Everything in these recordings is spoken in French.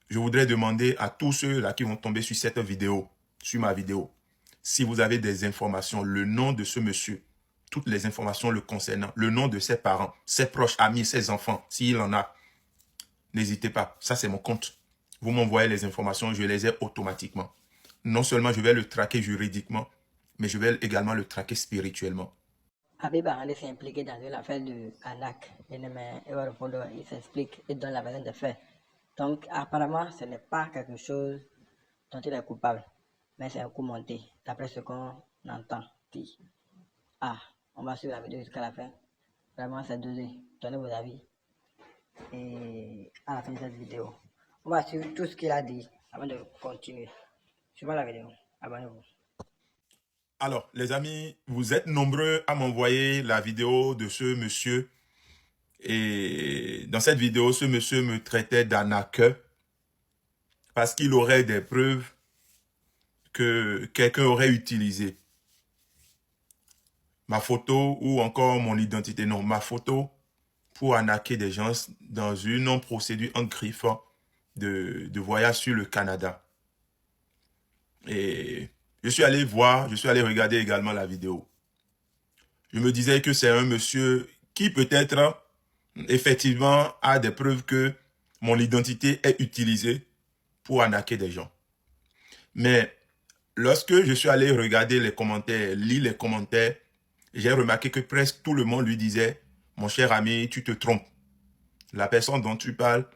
je voudrais demander à tous ceux-là qui vont tomber sur cette vidéo, sur ma vidéo, si vous avez des informations, le nom de ce monsieur, toutes les informations le concernant, le nom de ses parents, ses proches amis, ses enfants, s'il en a, n'hésitez pas. Ça, c'est mon compte. Vous m'envoyez les informations, je les ai automatiquement. Non seulement je vais le traquer juridiquement, mais je vais également le traquer spirituellement. Habib Ahmed s'est impliqué dans une affaire de arnaque. Il va répondre, il s'explique et donne la version des faits. Donc, apparemment, ce n'est pas quelque chose dont il est coupable, mais c'est un coup monté, d'après ce qu'on entend dit. Ah, on va suivre la vidéo jusqu'à la fin. Vraiment, c'est dosé. Donnez vos avis. Et à la fin de cette vidéo, on va suivre tout ce qu'il a dit avant de continuer. Suivons la vidéo. Abonnez-vous. Alors, les amis, vous êtes nombreux à m'envoyer la vidéo de ce monsieur. Et dans cette vidéo, ce monsieur me traitait d'arnaqueur parce qu'il aurait des preuves que quelqu'un aurait utilisé ma photo ou encore mon identité. Non, ma photo pour arnaquer des gens dans une procédure en griffe de voyage sur le Canada. Et je suis allé voir, je suis allé regarder également la vidéo. Je me disais que c'est un monsieur qui peut-être effectivement a des preuves que mon identité est utilisée pour arnaquer des gens. Mais lorsque je suis allé regarder les commentaires, lire les commentaires, j'ai remarqué que presque tout le monde lui disait « Mon cher ami, tu te trompes. La personne dont tu parles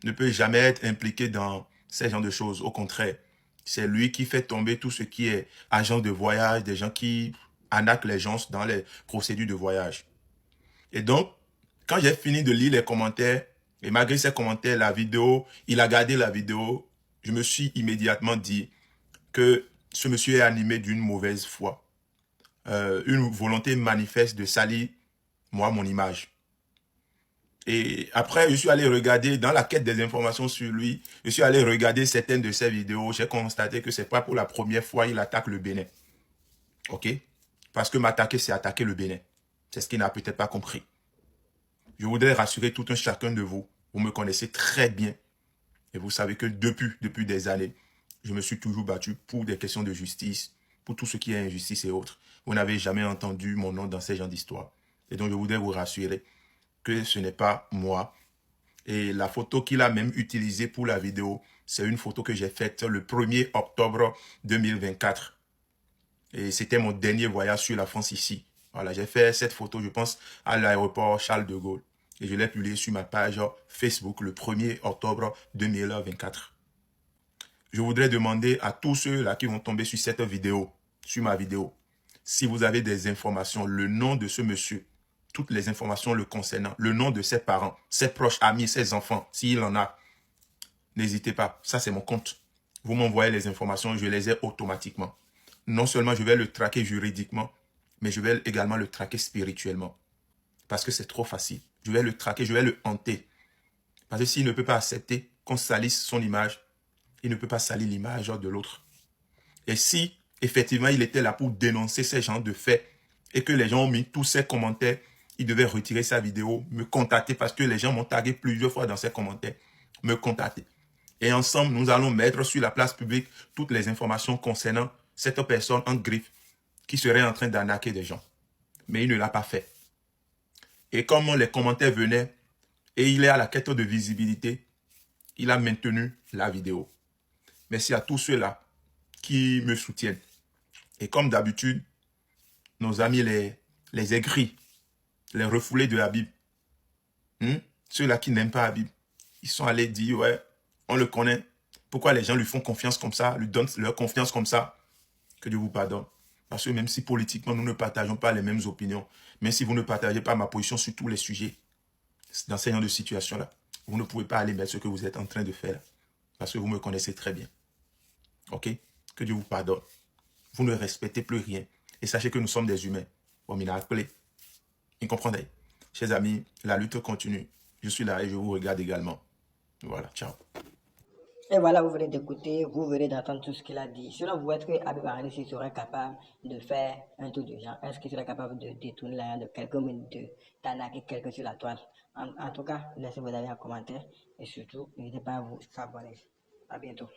ne peut jamais être impliquée dans ces genres de choses. Au contraire, c'est lui qui fait tomber tout ce qui est agent de voyage, des gens qui arnaquent les gens dans les procédures de voyage. » Et donc, quand j'ai fini de lire les commentaires, et malgré ces commentaires, la vidéo, il a gardé la vidéo, je me suis immédiatement dit que ce monsieur est animé d'une mauvaise foi. Une volonté manifeste de salir, moi, mon image. Et après, je suis allé regarder, dans la quête des informations sur lui, je suis allé regarder certaines de ses vidéos. J'ai constaté que c'est pas pour la première fois qu'il attaque le Bénin. OK? Parce que m'attaquer, c'est attaquer le Bénin. C'est ce qu'il n'a peut-être pas compris. Je voudrais rassurer tout un chacun de vous. Vous me connaissez très bien. Et vous savez que depuis des années, je me suis toujours battu pour des questions de justice, pour tout ce qui est injustice et autres. Vous n'avez jamais entendu mon nom dans ces genres d'histoires. Et donc, je voudrais vous rassurer que ce n'est pas moi. Et la photo qu'il a même utilisée pour la vidéo, c'est une photo que j'ai faite le 1er octobre 2024. Et c'était mon dernier voyage sur la France ici. Voilà, j'ai fait cette photo, je pense, à l'aéroport Charles de Gaulle. Et je l'ai publiée sur ma page Facebook le 1er octobre 2024. Je voudrais demander à tous ceux-là qui vont tomber sur cette vidéo, sur ma vidéo, si vous avez des informations, le nom de ce monsieur, toutes les informations le concernant, le nom de ses parents, ses proches amis, ses enfants, s'il en a, n'hésitez pas. Ça, c'est mon compte. Vous m'envoyez les informations, je les ai automatiquement. Non seulement je vais le traquer juridiquement, mais je vais également le traquer spirituellement. Parce que c'est trop facile. Je vais le traquer, je vais le hanter. Parce que s'il ne peut pas accepter qu'on salisse son image, il ne peut pas salir l'image de l'autre. Et si, effectivement, il était là pour dénoncer ces genres de faits et que les gens ont mis tous ces commentaires, il devait retirer sa vidéo, me contacter parce que les gens m'ont tagué plusieurs fois dans ces commentaires, me contacter. Et ensemble, nous allons mettre sur la place publique toutes les informations concernant cette personne en griffe qui serait en train d'arnaquer des gens. Mais il ne l'a pas fait. Et comme les commentaires venaient, et il est à la quête de visibilité, il a maintenu la vidéo. Merci à tous ceux-là qui me soutiennent. Et comme d'habitude, nos amis les aigris, les refoulés de Habib, ceux-là qui n'aiment pas Habib, ils sont allés dire, ouais, on le connaît. Pourquoi les gens lui font confiance comme ça, lui donnent leur confiance comme ça? Que Dieu vous pardonne. Parce que même si politiquement, nous ne partageons pas les mêmes opinions, même si vous ne partagez pas ma position sur tous les sujets, dans ces genres de situations-là, vous ne pouvez pas aller mettre ce que vous êtes en train de faire. Parce que vous me connaissez très bien. OK? Que Dieu vous pardonne. Vous ne respectez plus rien. Et sachez que nous sommes des humains. Bon, il a appelé. Vous comprenez? Chers amis, la lutte continue. Je suis là et je vous regarde également. Voilà, ciao. Et voilà, vous venez d'écouter, vous venez d'entendre tout ce qu'il a dit. Selon vous, est-ce que Habib Arani serait capable de faire un truc de genre? Est-ce qu'il serait capable de détourner l'argent de quelqu'un, d'arnaquer quelqu'un sur la toile? En tout cas, laissez vos avis en commentaire et surtout, n'hésitez pas à vous abonner. À bientôt.